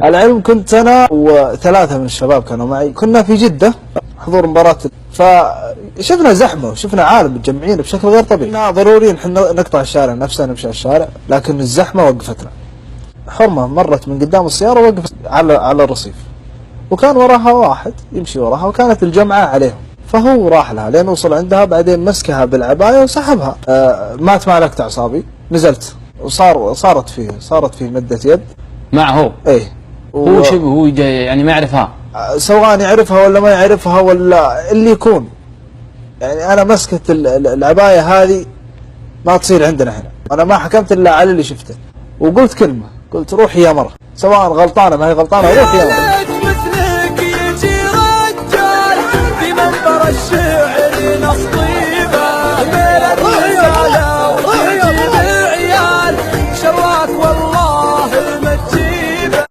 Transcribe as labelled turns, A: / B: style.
A: العلم كنت أنا وثلاثة من الشباب كانوا معي، كنا في جدة حضور مباراة، فشفنا زحمة وشفنا عالم متجمعين بشكل غير طبيعي. كنا ضروري نحن نقطع الشارع نفسه نمشي على الشارع، لكن الزحمة وقفتنا. حرمة مرت من قدام السيارة ووقفت على الرصيف، وكان وراها واحد يمشي وراها وكانت الجمعة عليهم، فهو راح لها لين وصل عندها، بعدين مسكها بالعباية وسحبها. مات مع لكت أعصابي، نزلت صارت فيه مدة يد
B: معه.
A: ايه
B: هو شبه هو يعني ما يعرفها،
A: سواء يعرفها ولا ما يعرفها ولا اللي يكون. يعني انا مسكت العباية هذه ما تصير عندنا هنا، انا ما حكمت الا على اللي شفته، وقلت كلمة، قلت روحي يا مرة، سواء غلطانة ما هي غلطانة روحي يا مرة.